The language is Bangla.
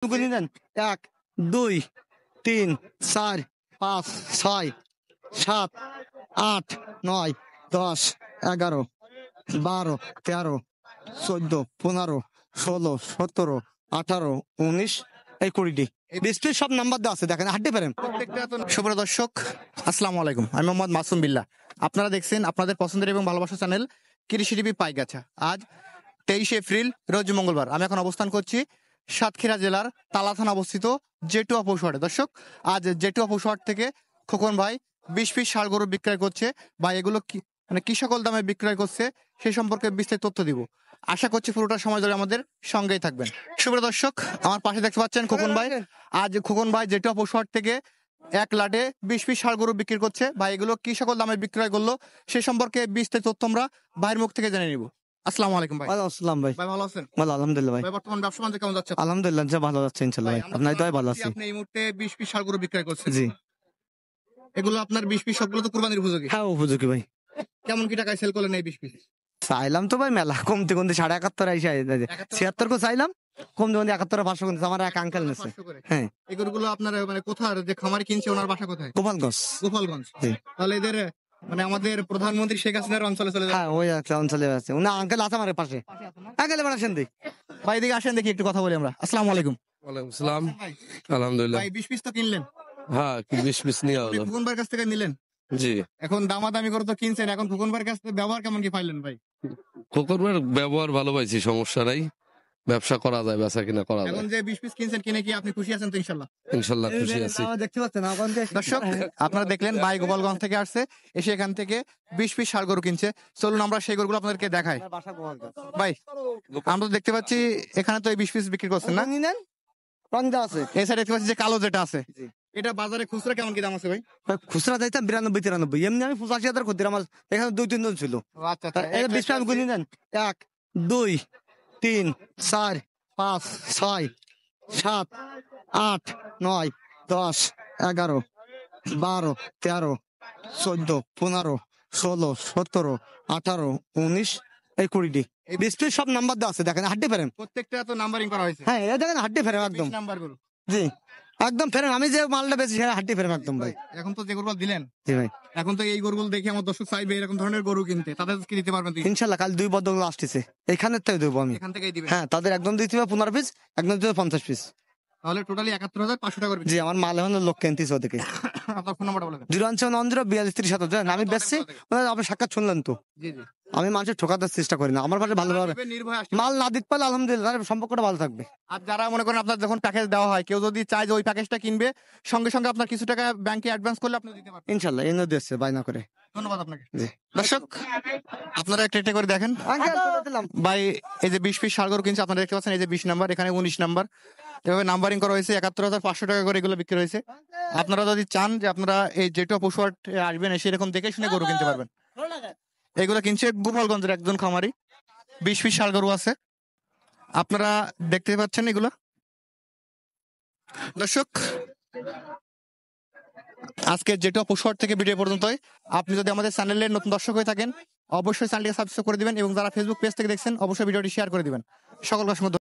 নেন 1 2 3 4 5 6 7 8 9 10 11 12 13 14 15 16 17 18 19 এই 20টি বৃষ্টির সব নাম্বার দেওয়া আছে, দেখেন হাঁটতে পারেন প্রত্যেকটা। সুপ্রিয় দর্শক, আসসালামু আলাইকুম। আমি মোহাম্মদ মাসুম বিল্লাহ। আপনারা দেখছেন আপনাদের পছন্দের এবং ভালোবাসার চ্যানেল কৃষি টিভি পাইগাছা। আজ 23 এপ্রিল রোজ মঙ্গলবার। আমি এখন অবস্থান করছি সাতক্ষীরা জেলার তালা থানা অবস্থিত জেটুয়া পশুহাটে। দর্শক, আজ জেটুয়া পশুহাট থেকে খোকন ভাই 20 পিস ষাঁড় গরু বিক্রয় করছে। বা এগুলো কি সকল দামে বিক্রয় করছে সেই সম্পর্কে বিস্তারিত তথ্য দিব। আশা করছি পুরোটা সময় ধরে আমাদের সঙ্গেই থাকবেন। সুপ্রিয় দর্শক, আমার পাশে দেখতে পাচ্ছেন খোকন ভাই। আজ খোকন ভাই জেটুয়া পশুহাট থেকে এক লাটে 20 পিস ষাঁড় গরু বিক্রি করছে। ভাই এগুলো কি সকল দামে বিক্রয় করলো সেই সম্পর্কে বিস্তারিত তথ্য আমরা ভাইয়ের মুখ থেকে জেনে নিব। আসসালামু আলাইকুম ভাই। ওয়ালাইকুম আসসালাম ভাই। ভাই ভালো আছেন? ভালো, আলহামদুলিল্লাহ ভাই। বর্তমান ব্যবসা বাণিজ্য কেমন যাচ্ছে? আলহামদুলিল্লাহ ভালো যাচ্ছে ইনশাআল্লাহ ভাই। আপনার দয়ায় ভালো আছি। আপনি এই মুহূর্তে 20 পিস ষাঁড় গরু বিক্রয় করছেন? জি। এগুলো আপনার 20 পিস সবগুলো তো কুরবানির উপযোগী? হ্যাঁ উপযোগী ভাই। কেমন কি টাকায় সেল করলেন এই 20 পিস? চাইলাম তো ভাই মেলা কমতে কমতে 71.5 আইসা 76 কো চাইলাম, কমতে কমতে 71 500 কমতে। আমার এক আঙ্কেল নিছে। হ্যাঁ। এই গরুগুলো আপনার মানে কোথায় যে খামারি কিনছে ওনার বাসা কোথায়? গোপালগঞ্জ। গোপালগঞ্জ। জি। তাহলে এদের মানে আমাদের প্রধানমন্ত্রী শেখ হাসিনার অঞ্চলে চলে যায়। হ্যাঁ ওই একটা অঞ্চলে আছে। উনি আঙ্কেল আছে আমার পাশে। আঙ্কেল এবার আসেন দেখি। ভাই এদিকে আসেন দেখি একটু কথা বলি আমরা। আসসালামু আলাইকুম। ওয়ালাইকুম আসসালাম। আলহামদুলিল্লাহ। ভাই 20 পিস তো কিনলেন? হ্যাঁ 20 পিস নিয়ে হলো। খোকন ভাইয়ের কাছ থেকে নিলেন? জি। এখন দামাদামি করে তো কিনছেন, এখন খোকন ভাইয়ের কাছ থেকে ব্যবহার কেমন কি পাইলেন ভাই? খোকন ভাইয়ের ব্যবহার ভালো পাইছি, সমস্যা নাই। ব্যবসা করা যায়, বেচা কিনা করা যায়। এখন যে 20 পিস কিনছেন কিনে কি আপনি খুশি আছেন তো? ইনশাআল্লাহ ইনশাআল্লাহ খুশি আছি। দেখতে পাচ্ছেন দর্শক, আপনারা দেখলেন ভাই গোপালগঞ্জ থেকে আসছে, এসে এখান থেকে 20 পিস ষাঁড় গরু কিনছে। চলুন আমরা সেই গরুগুলো আপনাদেরকে দেখাই। ভাই আমরা তো দেখতে পাচ্ছি এখানে তো এই 20 পিস বিক্রি করছেন না? আছে এই সাইডে দেখতে পাচ্ছি যে কালো যেটা আছে, এটা বাজারে খুচরা কেমন কি দাম আছে ভাই? খুচরা চাইতাম 92-93, এমনি আমি 85,000 করতে। আমার এখানে 2-3 জন ছিল। আচ্ছা আচ্ছা, 20 পিস গুনি নেন। 1 2 3 4 5 6 7 8 9 10 11 12 13 14 15 16 17 18 19 এই 20টি বৃষ্টির সব নাম্বার দেওয়া আছে, দেখেন হাঁটতে পারেন প্রত্যেকটা তো নাম্বারিং করা হয়েছে। হ্যাঁ এটা দেখেন হাঁটতে পারেন একদম নাম্বার গরু। জি একদম ফেরেন। আমি যে মালটা বেশি হাঁটতে ফেরেন একদম ভাই। এখন তো যে গরুগুলো দিলেন, জি ভাই, এখন তো এই গরুগুলো দেখে আমার দর্শক চাইবে এরকম ধরনের গরু কিনতে, তাদের কি দিতে পারবেন? ইনশাআল্লাহ কাল 2 বদল আসতেছে, এখানের থেকে দেবো আমি। এখান থেকেই দিবেন? হ্যাঁ তাদের একদম দিতে হবে 15 পিস, একদম দিতে হবে 50 পিস। তাহলে টোটালি 71,500 টাকা করবে। জি আমার মাল এখন লোক কিনতেছে ওদিকে। আপনার ফোন নাম্বারটা বলেন। 05942 আমি বেচছি। আপনি সাক্ষাৎ শুনলেন তো? জি জি। আমি মানুষের ঠকাতে চেষ্টা করি না, আমার পাশে ভালোভাবে মাল না দিতে পারলে আলহামদুলিল্লাহ সম্পর্কটা ভালো থাকবে। আর যারা মনে করেন আপনার যখন প্যাকেজ দেওয়া হয়, কেউ যদি চায় যে ওই প্যাকেজটা কিনবে, সঙ্গে সঙ্গে আপনার কিছু টাকা ব্যাংকে অ্যাডভান্স করলে আপনি দিতে পারবেন ইনশাআল্লাহ। এনে দিচ্ছে বাই না করে। ধন্যবাদ আপনাকে। জি দর্শক, আপনারা একটা একটা করে দেখেন ভাই। এই যে 20 পিস ষাঁড় গরু কিনছে আপনারা দেখতে পাচ্ছেন, এই যে 20 নাম্বার, এখানে 19 নাম্বার, এভাবে নাম্বারিং করা হয়েছে। 71,500 টাকা করে এগুলো বিক্রি হয়েছে। আপনারা যদি চান যে আপনারা এই জেটুয়া পশুহাট আসবেন, এসে এরকম দেখে শুনে গরু কিনতে পারবেন। এগুলো কিনছে গোপালগঞ্জের একজন খামারি। 20 পিস ষাঁড় গরু আছে, আপনারা দেখতে পাচ্ছেন এগুলো। দর্শক আজকে জেটুয়া পশুহাট থেকে ভিডিও পর্যন্তই। আপনি যদি আমাদের চ্যানেলের নতুন দর্শক হয়ে থাকেন অবশ্যই চ্যানেলটিকে সাবস্ক্রাইব করে দিবেন, এবং যারা ফেসবুক পেজ থেকে দেখছেন অবশ্যই ভিডিওটি শেয়ার করে দিবেন। সকল